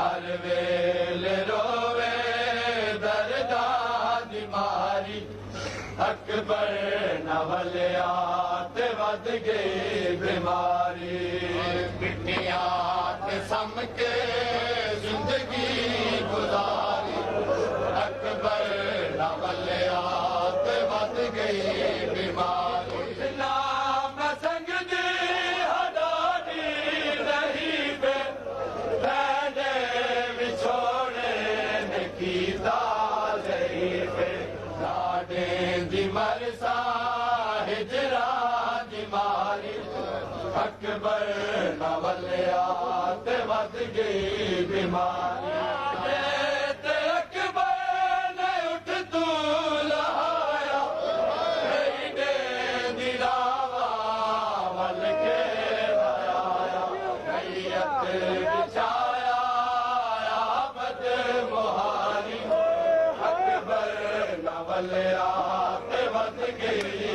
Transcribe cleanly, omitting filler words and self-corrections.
हर well रोवे दर्दा दी मारी अकबर नवलिया ते वध गई बीमारी पिटिया ते सम के जिंदगी गुजारी अकबर नवलिया ते वध गई बीमारी मरसा हिजरा दी मारी अकबर नवलिया ते वध गई बीमारी ते अकबर ने उठ तू लहाया दे दिलावा वल के आया गैयत बिछाया आबद मुहारी अकबर नवलिया वध गई